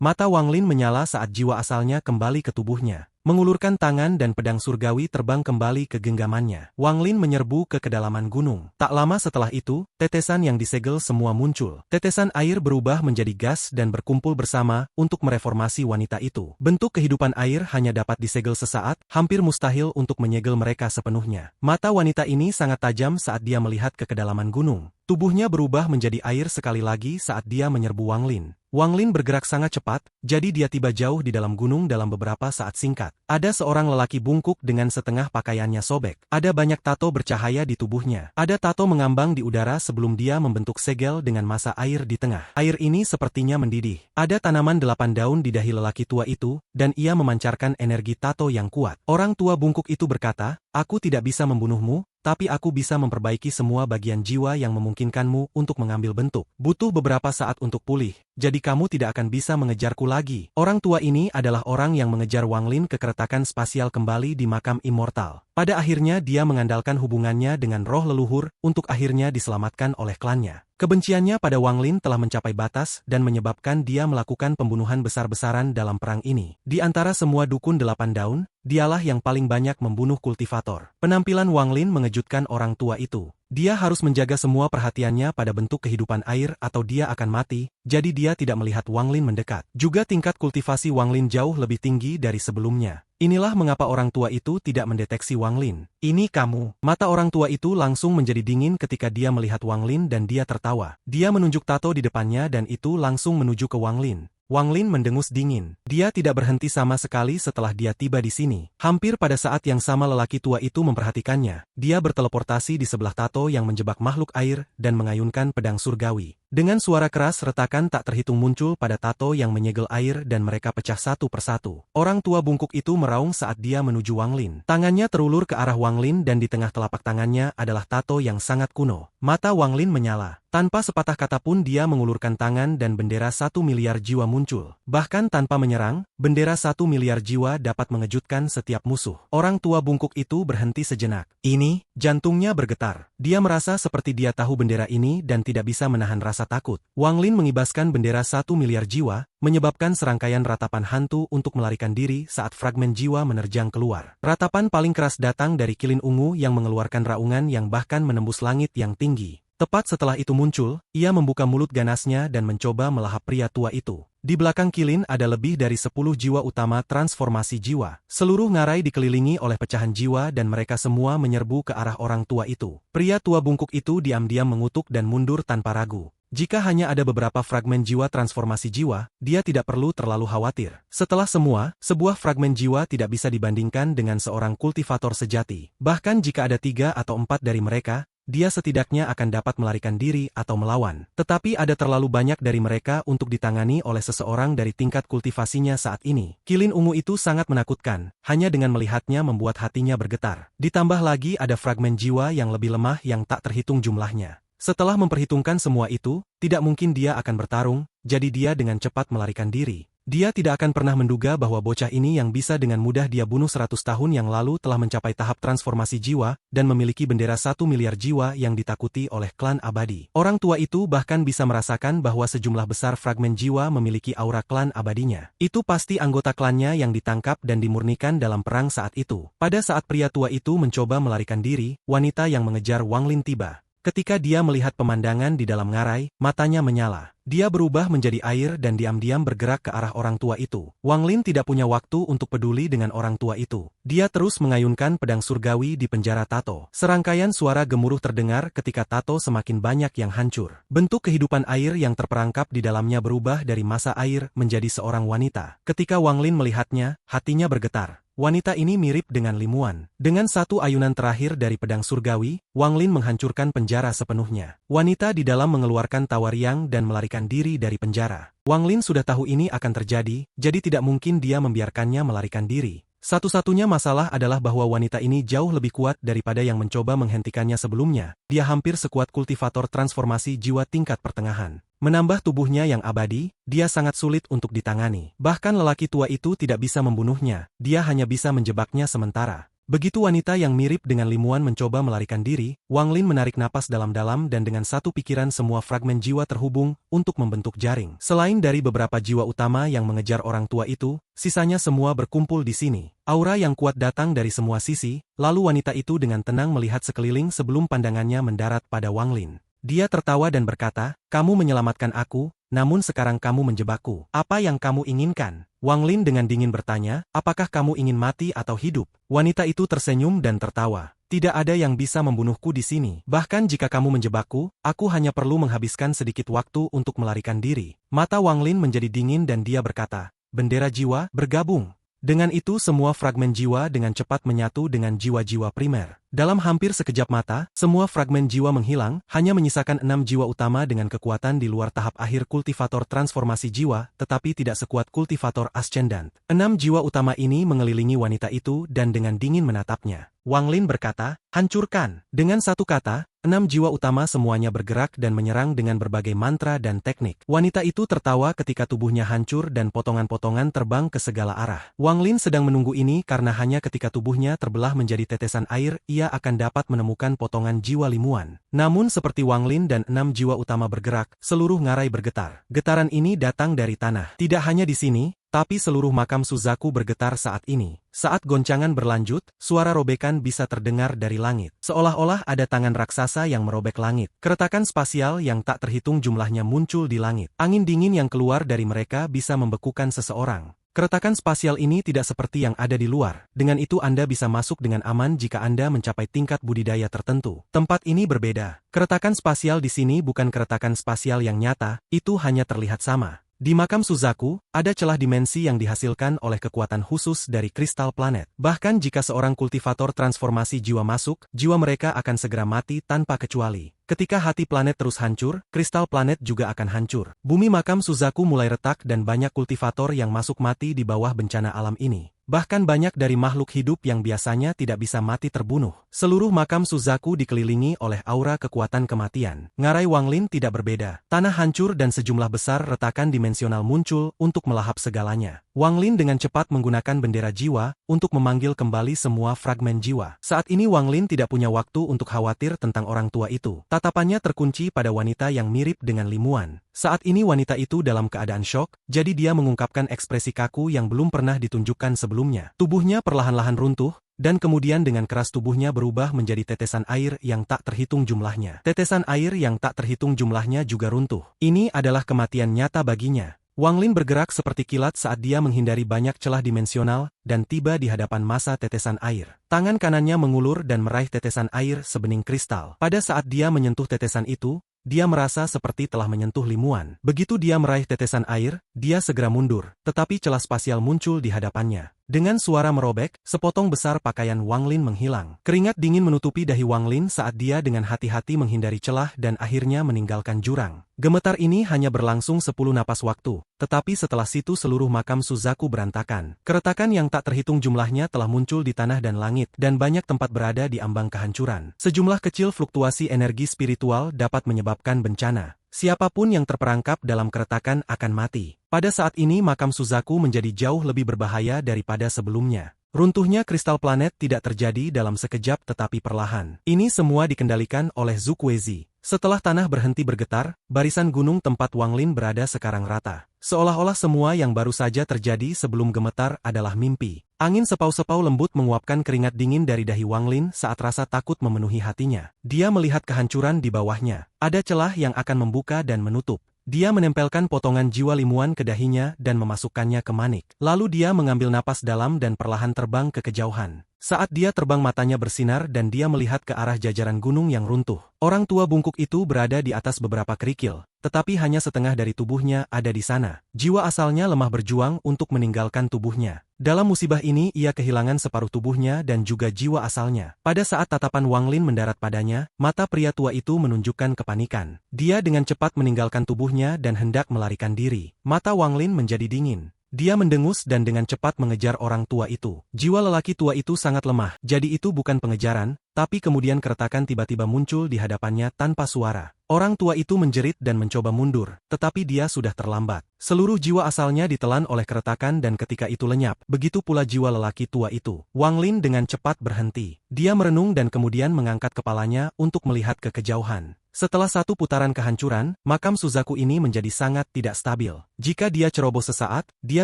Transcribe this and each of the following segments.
Mata Wang Lin menyala saat jiwa asalnya kembali ke tubuhnya. Mengulurkan tangan dan pedang surgawi terbang kembali ke genggamannya. Wang Lin menyerbu ke kedalaman gunung. Tak lama setelah itu, tetesan yang disegel semua muncul. Tetesan air berubah menjadi gas dan berkumpul bersama untuk mereformasi wanita itu. Bentuk kehidupan air hanya dapat disegel sesaat, hampir mustahil untuk menyegel mereka sepenuhnya. Mata wanita ini sangat tajam saat dia melihat ke kedalaman gunung. Tubuhnya berubah menjadi air sekali lagi saat dia menyerbu Wang Lin. Wang Lin bergerak sangat cepat, jadi dia tiba jauh di dalam gunung dalam beberapa saat singkat. Ada seorang lelaki bungkuk dengan setengah pakaiannya sobek. Ada banyak tato bercahaya di tubuhnya. Ada tato mengambang di udara sebelum dia membentuk segel dengan masa air di tengah. Air ini sepertinya mendidih. Ada tanaman 8 daun di dahi lelaki tua itu, dan ia memancarkan energi tato yang kuat. Orang tua bungkuk itu berkata, "Aku tidak bisa membunuhmu, tapi aku bisa memperbaiki semua bagian jiwa yang memungkinkanmu untuk mengambil bentuk. Butuh beberapa saat untuk pulih, jadi kamu tidak akan bisa mengejarku lagi." Orang tua ini adalah orang yang mengejar Wang Lin ke keretakan spasial kembali di makam immortal. Pada akhirnya dia mengandalkan hubungannya dengan roh leluhur untuk akhirnya diselamatkan oleh klannya. Kebenciannya pada Wang Lin telah mencapai batas dan menyebabkan dia melakukan pembunuhan besar-besaran dalam perang ini. Di antara semua dukun 8 daun, dialah yang paling banyak membunuh kultivator. Penampilan Wang Lin mengejutkan orang tua itu. Dia harus menjaga semua perhatiannya pada bentuk kehidupan air atau dia akan mati, jadi dia tidak melihat Wang Lin mendekat. Juga tingkat kultivasi Wang Lin jauh lebih tinggi dari sebelumnya. Inilah mengapa orang tua itu tidak mendeteksi Wang Lin. "Ini kamu." Mata orang tua itu langsung menjadi dingin ketika dia melihat Wang Lin dan dia tertawa. Dia menunjuk tato di depannya dan itu langsung menuju ke Wang Lin. Wang Lin mendengus dingin. Dia tidak berhenti sama sekali setelah dia tiba di sini. Hampir pada saat yang sama lelaki tua itu memperhatikannya. Dia berteleportasi di sebelah tato yang menjebak makhluk air dan mengayunkan pedang surgawi. Dengan suara keras retakan tak terhitung muncul pada tato yang menyegel air dan mereka pecah satu persatu. Orang tua bungkuk itu meraung saat dia menuju Wang Lin. Tangannya terulur ke arah Wang Lin dan di tengah telapak tangannya adalah tato yang sangat kuno. Mata Wang Lin menyala. Tanpa sepatah kata pun dia mengulurkan tangan dan bendera 1 miliar jiwa muncul. Bahkan tanpa menyerang, bendera 1 miliar jiwa dapat mengejutkan setiap musuh. Orang tua bungkuk itu berhenti sejenak. Ini, jantungnya bergetar. Dia merasa seperti dia tahu bendera ini dan tidak bisa menahan rasa takut. Wang Lin mengibaskan bendera 1 miliar jiwa, menyebabkan serangkaian ratapan hantu untuk melarikan diri saat fragmen jiwa menerjang keluar. Ratapan paling keras datang dari kilin ungu yang mengeluarkan raungan yang bahkan menembus langit yang tinggi. Tepat setelah itu muncul, ia membuka mulut ganasnya dan mencoba melahap pria tua itu. Di belakang kilin ada lebih dari 10 jiwa utama transformasi jiwa. Seluruh ngarai dikelilingi oleh pecahan jiwa dan mereka semua menyerbu ke arah orang tua itu. Pria tua bungkuk itu diam-diam mengutuk dan mundur tanpa ragu. Jika hanya ada beberapa fragmen jiwa transformasi jiwa, dia tidak perlu terlalu khawatir. Setelah semua, sebuah fragmen jiwa tidak bisa dibandingkan dengan seorang kultivator sejati. Bahkan jika ada 3 atau 4 dari mereka, dia setidaknya akan dapat melarikan diri atau melawan. Tetapi ada terlalu banyak dari mereka untuk ditangani oleh seseorang dari tingkat kultivasinya saat ini. Kilin ungu itu sangat menakutkan, hanya dengan melihatnya membuat hatinya bergetar. Ditambah lagi ada fragmen jiwa yang lebih lemah yang tak terhitung jumlahnya. Setelah memperhitungkan semua itu, tidak mungkin dia akan bertarung, jadi dia dengan cepat melarikan diri. Dia tidak akan pernah menduga bahwa bocah ini yang bisa dengan mudah dia bunuh 100 tahun yang lalu telah mencapai tahap transformasi jiwa dan memiliki bendera 1 miliar jiwa yang ditakuti oleh klan abadi. Orang tua itu bahkan bisa merasakan bahwa sejumlah besar fragmen jiwa memiliki aura klan abadinya. Itu pasti anggota klannya yang ditangkap dan dimurnikan dalam perang saat itu. Pada saat pria tua itu mencoba melarikan diri, wanita yang mengejar Wang Lin tiba. Ketika dia melihat pemandangan di dalam ngarai, matanya menyala. Dia berubah menjadi air dan diam-diam bergerak ke arah orang tua itu. Wang Lin tidak punya waktu untuk peduli dengan orang tua itu. Dia terus mengayunkan pedang surgawi di penjara tato. Serangkaian suara gemuruh terdengar ketika tato semakin banyak yang hancur. Bentuk kehidupan air yang terperangkap di dalamnya berubah dari masa air menjadi seorang wanita. Ketika Wang Lin melihatnya, hatinya bergetar. Wanita ini mirip dengan Limuan. Dengan satu ayunan terakhir dari pedang surgawi, Wang Lin menghancurkan penjara sepenuhnya. Wanita di dalam mengeluarkan tawa riang dan melarikan diri dari penjara. Wang Lin sudah tahu ini akan terjadi, jadi tidak mungkin dia membiarkannya melarikan diri. Satu-satunya masalah adalah bahwa wanita ini jauh lebih kuat daripada yang mencoba menghentikannya sebelumnya. Dia hampir sekuat kultivator transformasi jiwa tingkat pertengahan. Menambah tubuhnya yang abadi, dia sangat sulit untuk ditangani. Bahkan lelaki tua itu tidak bisa membunuhnya, dia hanya bisa menjebaknya sementara. Begitu wanita yang mirip dengan Limuan mencoba melarikan diri, Wang Lin menarik napas dalam-dalam dan dengan satu pikiran semua fragmen jiwa terhubung untuk membentuk jaring. Selain dari beberapa jiwa utama yang mengejar orang tua itu, sisanya semua berkumpul di sini. Aura yang kuat datang dari semua sisi, lalu wanita itu dengan tenang melihat sekeliling sebelum pandangannya mendarat pada Wang Lin. Dia tertawa dan berkata, "Kamu menyelamatkan aku, namun sekarang kamu menjebakku. Apa yang kamu inginkan?" Wang Lin dengan dingin bertanya, "Apakah kamu ingin mati atau hidup?" Wanita itu tersenyum dan tertawa. "Tidak ada yang bisa membunuhku di sini. Bahkan jika kamu menjebakku, aku hanya perlu menghabiskan sedikit waktu untuk melarikan diri." Mata Wang Lin menjadi dingin dan dia berkata, "Bendera jiwa, bergabung." Dengan itu semua fragmen jiwa dengan cepat menyatu dengan jiwa-jiwa primer. Dalam hampir sekejap mata, semua fragmen jiwa menghilang, hanya menyisakan 6 jiwa utama dengan kekuatan di luar tahap akhir kultivator transformasi jiwa, tetapi tidak sekuat kultivator ascendant. 6 jiwa utama ini mengelilingi wanita itu dan dengan dingin menatapnya. Wang Lin berkata, "Hancurkan." Dengan satu kata, 6 jiwa utama semuanya bergerak dan menyerang dengan berbagai mantra dan teknik. Wanita itu tertawa ketika tubuhnya hancur dan potongan-potongan terbang ke segala arah. Wang Lin sedang menunggu ini karena hanya ketika tubuhnya terbelah menjadi tetesan air, ia akan dapat menemukan potongan jiwa Limuan. Namun seperti Wang Lin dan 6 jiwa utama bergerak, seluruh ngarai bergetar. Getaran ini datang dari tanah. Tidak hanya di sini, tapi seluruh makam Suzaku bergetar saat ini. Saat goncangan berlanjut, suara robekan bisa terdengar dari langit. Seolah-olah ada tangan raksasa yang merobek langit. Keretakan spasial yang tak terhitung jumlahnya muncul di langit. Angin dingin yang keluar dari mereka bisa membekukan seseorang. Keretakan spasial ini tidak seperti yang ada di luar. Dengan itu Anda bisa masuk dengan aman jika Anda mencapai tingkat budidaya tertentu. Tempat ini berbeda. Keretakan spasial di sini bukan keretakan spasial yang nyata, itu hanya terlihat sama. Di makam Suzaku, ada celah dimensi yang dihasilkan oleh kekuatan khusus dari kristal planet. Bahkan jika seorang kultivator transformasi jiwa masuk, jiwa mereka akan segera mati tanpa kecuali. Ketika hati planet terus hancur, kristal planet juga akan hancur. Bumi makam Suzaku mulai retak dan banyak kultivator yang masuk mati di bawah bencana alam ini. Bahkan banyak dari makhluk hidup yang biasanya tidak bisa mati terbunuh. Seluruh makam Suzaku dikelilingi oleh aura kekuatan kematian. Ngarai Wang Lin tidak berbeda. Tanah hancur dan sejumlah besar retakan dimensional muncul untuk melahap segalanya. Wang Lin dengan cepat menggunakan bendera jiwa untuk memanggil kembali semua fragmen jiwa. Saat ini Wang Lin tidak punya waktu untuk khawatir tentang orang tua itu. Tatapannya terkunci pada wanita yang mirip dengan Limuan. Saat ini wanita itu dalam keadaan syok, jadi dia mengungkapkan ekspresi kaku yang belum pernah ditunjukkan sebelumnya. Tubuhnya perlahan-lahan runtuh, dan kemudian dengan keras tubuhnya berubah menjadi tetesan air yang tak terhitung jumlahnya. Tetesan air yang tak terhitung jumlahnya juga runtuh. Ini adalah kematian nyata baginya. Wang Lin bergerak seperti kilat saat dia menghindari banyak celah dimensional dan tiba di hadapan masa tetesan air. Tangan kanannya mengulur dan meraih tetesan air sebening kristal. Pada saat dia menyentuh tetesan itu, dia merasa seperti telah menyentuh Limuan. Begitu dia meraih tetesan air, dia segera mundur, tetapi celah spasial muncul di hadapannya. Dengan suara merobek, sepotong besar pakaian Wang Lin menghilang. Keringat dingin menutupi dahi Wang Lin saat dia dengan hati-hati menghindari celah dan akhirnya meninggalkan jurang. Gemetar ini hanya berlangsung 10 napas waktu, tetapi setelah situ seluruh makam Suzaku berantakan. Keretakan yang tak terhitung jumlahnya telah muncul di tanah dan langit, dan banyak tempat berada di ambang kehancuran. Sejumlah kecil fluktuasi energi spiritual dapat menyebabkan bencana. Siapapun yang terperangkap dalam keretakan akan mati. Pada saat ini makam Suzaku menjadi jauh lebih berbahaya daripada sebelumnya. Runtuhnya kristal planet tidak terjadi dalam sekejap tetapi perlahan. Ini semua dikendalikan oleh Zhu Kuezi. Setelah tanah berhenti bergetar, barisan gunung tempat Wang Lin berada sekarang rata. Seolah-olah semua yang baru saja terjadi sebelum gemetar adalah mimpi. Angin sepau-sepau lembut menguapkan keringat dingin dari dahi Wang Lin saat rasa takut memenuhi hatinya. Dia melihat kehancuran di bawahnya. Ada celah yang akan membuka dan menutup. Dia menempelkan potongan jiwa Limuan ke dahinya dan memasukkannya ke manik. Lalu dia mengambil napas dalam dan perlahan terbang ke kejauhan. Saat dia terbang matanya bersinar dan dia melihat ke arah jajaran gunung yang runtuh. Orang tua bungkuk itu berada di atas beberapa kerikil, tetapi hanya setengah dari tubuhnya ada di sana. Jiwa asalnya lemah berjuang untuk meninggalkan tubuhnya. Dalam musibah ini ia kehilangan separuh tubuhnya dan juga jiwa asalnya. Pada saat tatapan Wang Lin mendarat padanya, mata pria tua itu menunjukkan kepanikan. Dia dengan cepat meninggalkan tubuhnya dan hendak melarikan diri. Mata Wang Lin menjadi dingin. Dia mendengus dan dengan cepat mengejar orang tua itu. Jiwa lelaki tua itu sangat lemah, jadi itu bukan pengejaran, tapi kemudian keretakan tiba-tiba muncul di hadapannya tanpa suara. Orang tua itu menjerit dan mencoba mundur, tetapi dia sudah terlambat. Seluruh jiwa asalnya ditelan oleh keretakan dan ketika itu lenyap, begitu pula jiwa lelaki tua itu. Wang Lin dengan cepat berhenti. Dia merenung dan kemudian mengangkat kepalanya untuk melihat ke kejauhan. Setelah satu putaran kehancuran, makam Suzaku ini menjadi sangat tidak stabil. Jika dia ceroboh sesaat, dia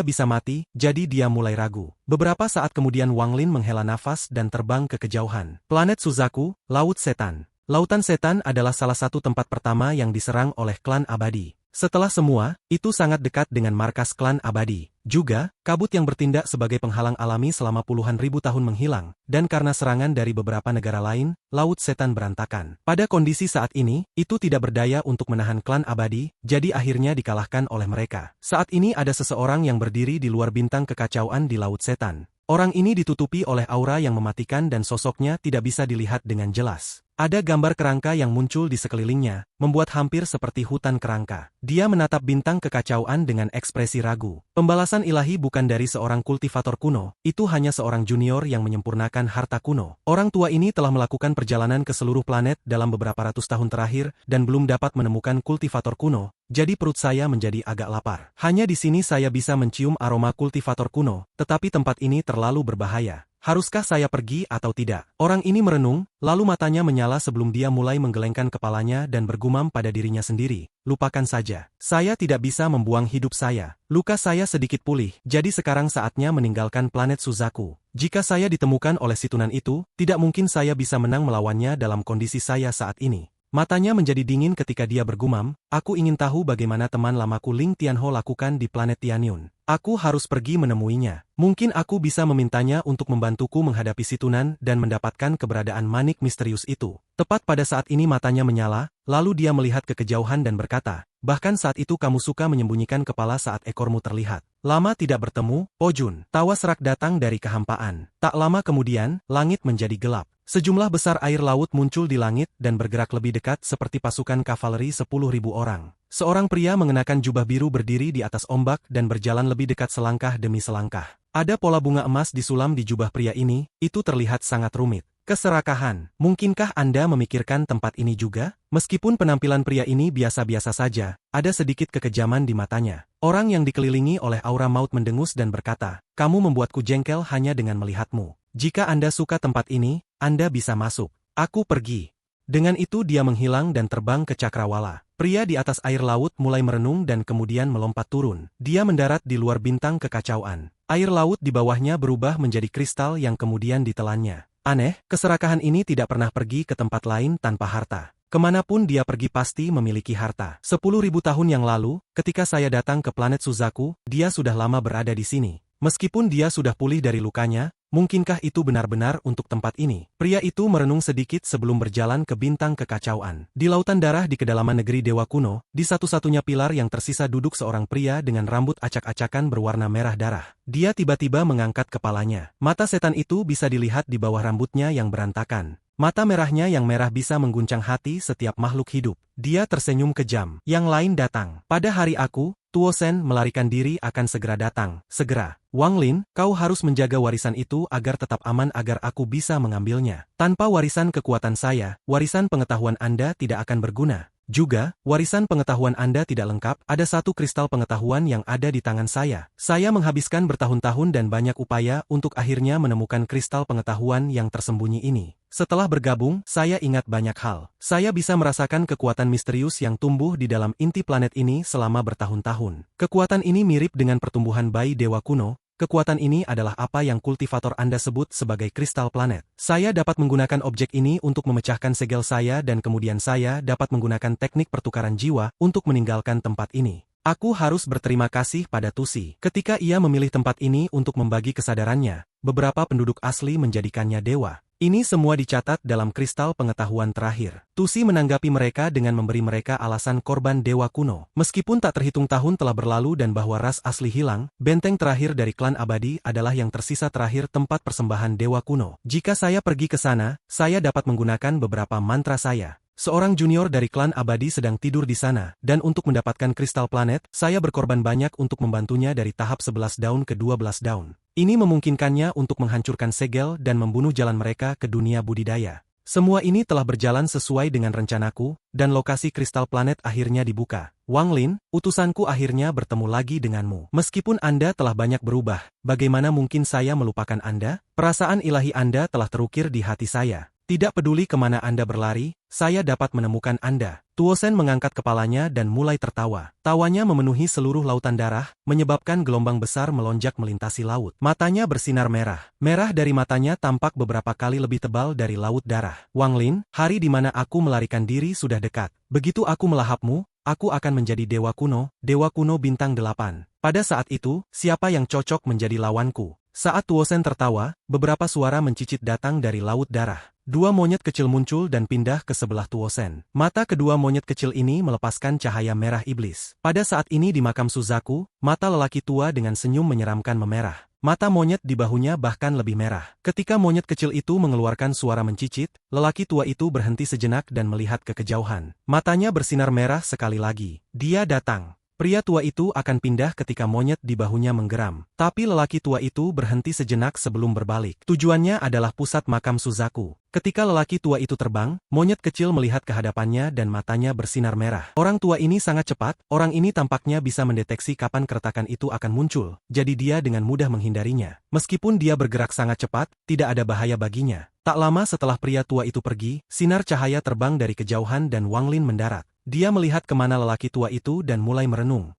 bisa mati, jadi dia mulai ragu. Beberapa saat kemudian Wang Lin menghela nafas dan terbang ke kejauhan. Planet Suzaku, Laut Setan. Lautan Setan adalah salah satu tempat pertama yang diserang oleh klan abadi. Setelah semua, itu sangat dekat dengan markas klan abadi. Juga, kabut yang bertindak sebagai penghalang alami selama puluhan ribu tahun menghilang, dan karena serangan dari beberapa negara lain, Laut Setan berantakan. Pada kondisi saat ini, itu tidak berdaya untuk menahan klan abadi, jadi akhirnya dikalahkan oleh mereka. Saat ini ada seseorang yang berdiri di luar bintang kekacauan di Laut Setan. Orang ini ditutupi oleh aura yang mematikan dan sosoknya tidak bisa dilihat dengan jelas. Ada gambar kerangka yang muncul di sekelilingnya, membuat hampir seperti hutan kerangka. Dia menatap bintang kekacauan dengan ekspresi ragu. Pembalasan ilahi bukan dari seorang kultivator kuno, itu hanya seorang junior yang menyempurnakan harta kuno. Orang tua ini telah melakukan perjalanan ke seluruh planet dalam beberapa ratus tahun terakhir dan belum dapat menemukan kultivator kuno, jadi perut saya menjadi agak lapar. Hanya di sini saya bisa mencium aroma kultivator kuno, tetapi tempat ini terlalu berbahaya. Haruskah saya pergi atau tidak? Orang ini merenung, lalu matanya menyala sebelum dia mulai menggelengkan kepalanya dan bergumam pada dirinya sendiri. Lupakan saja. Saya tidak bisa membuang hidup saya. Luka saya sedikit pulih, jadi sekarang saatnya meninggalkan planet Suzaku. Jika saya ditemukan oleh situnan itu, tidak mungkin saya bisa menang melawannya dalam kondisi saya saat ini. Matanya menjadi dingin ketika dia bergumam, aku ingin tahu bagaimana teman lamaku Ling Tianho lakukan di planet Tianyun. Aku harus pergi menemuinya. Mungkin aku bisa memintanya untuk membantuku menghadapi situnan dan mendapatkan keberadaan manik misterius itu. Tepat pada saat ini matanya menyala, lalu dia melihat ke kejauhan dan berkata, bahkan saat itu kamu suka menyembunyikan kepala saat ekormu terlihat. Lama tidak bertemu, Pojun. Tawa serak datang dari kehampaan. Tak lama kemudian, langit menjadi gelap. Sejumlah besar air laut muncul di langit dan bergerak lebih dekat seperti pasukan kavaleri 10.000 orang. Seorang pria mengenakan jubah biru berdiri di atas ombak dan berjalan lebih dekat selangkah demi selangkah. Ada pola bunga emas disulam di jubah pria ini, itu terlihat sangat rumit. Keserakahan. Mungkinkah Anda memikirkan tempat ini juga? Meskipun penampilan pria ini biasa-biasa saja, ada sedikit kekejaman di matanya. Orang yang dikelilingi oleh aura maut mendengus dan berkata, kamu membuatku jengkel hanya dengan melihatmu. Jika Anda suka tempat ini, Anda bisa masuk. Aku pergi. Dengan itu dia menghilang dan terbang ke cakrawala. Pria di atas air laut mulai merenung dan kemudian melompat turun. Dia mendarat di luar bintang kekacauan. Air laut di bawahnya berubah menjadi kristal yang kemudian ditelannya. Aneh, keserakahan ini tidak pernah pergi ke tempat lain tanpa harta. Kemanapun dia pergi pasti memiliki harta. 10.000 tahun yang lalu, ketika saya datang ke planet Suzaku, dia sudah lama berada di sini. Meskipun dia sudah pulih dari lukanya, mungkinkah itu benar-benar untuk tempat ini? Pria itu merenung sedikit sebelum berjalan ke bintang kekacauan. Di lautan darah di kedalaman negeri dewa kuno, di satu-satunya pilar yang tersisa duduk seorang pria dengan rambut acak-acakan berwarna merah darah. Dia tiba-tiba mengangkat kepalanya. Mata setan itu bisa dilihat di bawah rambutnya yang berantakan. Mata merahnya yang merah bisa mengguncang hati setiap makhluk hidup. Dia tersenyum kejam. Yang lain datang. Pada hari aku, Tuo Shen melarikan diri akan segera datang. Segera. Wang Lin, kau harus menjaga warisan itu agar tetap aman agar aku bisa mengambilnya. Tanpa warisan kekuatan saya, warisan pengetahuan Anda tidak akan berguna. Juga, warisan pengetahuan Anda tidak lengkap, ada satu kristal pengetahuan yang ada di tangan saya. Saya menghabiskan bertahun-tahun dan banyak upaya untuk akhirnya menemukan kristal pengetahuan yang tersembunyi ini. Setelah bergabung, saya ingat banyak hal. Saya bisa merasakan kekuatan misterius yang tumbuh di dalam inti planet ini selama bertahun-tahun. Kekuatan ini mirip dengan pertumbuhan bayi dewa kuno. Kekuatan ini adalah apa yang kultivator Anda sebut sebagai kristal planet. Saya dapat menggunakan objek ini untuk memecahkan segel saya dan kemudian saya dapat menggunakan teknik pertukaran jiwa untuk meninggalkan tempat ini. Aku harus berterima kasih pada Tusi. Ketika ia memilih tempat ini untuk membagi kesadarannya, beberapa penduduk asli menjadikannya dewa. Ini semua dicatat dalam kristal pengetahuan terakhir. Tusi menanggapi mereka dengan memberi mereka alasan korban dewa kuno. Meskipun tak terhitung tahun telah berlalu dan bahwa ras asli hilang, benteng terakhir dari klan abadi adalah yang tersisa terakhir tempat persembahan dewa kuno. Jika saya pergi ke sana, saya dapat menggunakan beberapa mantra saya. Seorang junior dari klan abadi sedang tidur di sana, dan untuk mendapatkan kristal planet, saya berkorban banyak untuk membantunya dari tahap 11 daun ke 12 daun. Ini memungkinkannya untuk menghancurkan segel dan membunuh jalan mereka ke dunia budidaya. Semua ini telah berjalan sesuai dengan rencanaku, dan lokasi kristal planet akhirnya dibuka. Wang Lin, utusanku akhirnya bertemu lagi denganmu. Meskipun Anda telah banyak berubah, bagaimana mungkin saya melupakan Anda? Perasaan ilahi Anda telah terukir di hati saya. Tidak peduli kemana Anda berlari, saya dapat menemukan Anda. Tuosen mengangkat kepalanya dan mulai tertawa. Tawanya memenuhi seluruh lautan darah, menyebabkan gelombang besar melonjak melintasi laut. Matanya bersinar merah. Merah dari matanya tampak beberapa kali lebih tebal dari laut darah. Wang Lin, hari di mana aku melarikan diri sudah dekat. Begitu aku melahapmu, aku akan menjadi Dewa Kuno bintang 8. Pada saat itu, siapa yang cocok menjadi lawanku? Saat Tuosen tertawa, beberapa suara mencicit datang dari laut darah. Dua monyet kecil muncul dan pindah ke sebelah Tuosen. Mata kedua monyet kecil ini melepaskan cahaya merah iblis. Pada saat ini di makam Suzaku, mata lelaki tua dengan senyum menyeramkan memerah. Mata monyet di bahunya bahkan lebih merah. Ketika monyet kecil itu mengeluarkan suara mencicit, lelaki tua itu berhenti sejenak dan melihat ke kejauhan. Matanya bersinar merah sekali lagi. Dia datang. Pria tua itu akan pindah ketika monyet di bahunya menggeram. Tapi lelaki tua itu berhenti sejenak sebelum berbalik. Tujuannya adalah pusat makam Suzaku. Ketika lelaki tua itu terbang, monyet kecil melihat ke hadapannya dan matanya bersinar merah. Orang tua ini sangat cepat, orang ini tampaknya bisa mendeteksi kapan keretakan itu akan muncul, jadi dia dengan mudah menghindarinya. Meskipun dia bergerak sangat cepat, tidak ada bahaya baginya. Tak lama setelah pria tua itu pergi, sinar cahaya terbang dari kejauhan dan Wang Lin mendarat. Dia melihat kemana lelaki tua itu dan mulai merenung.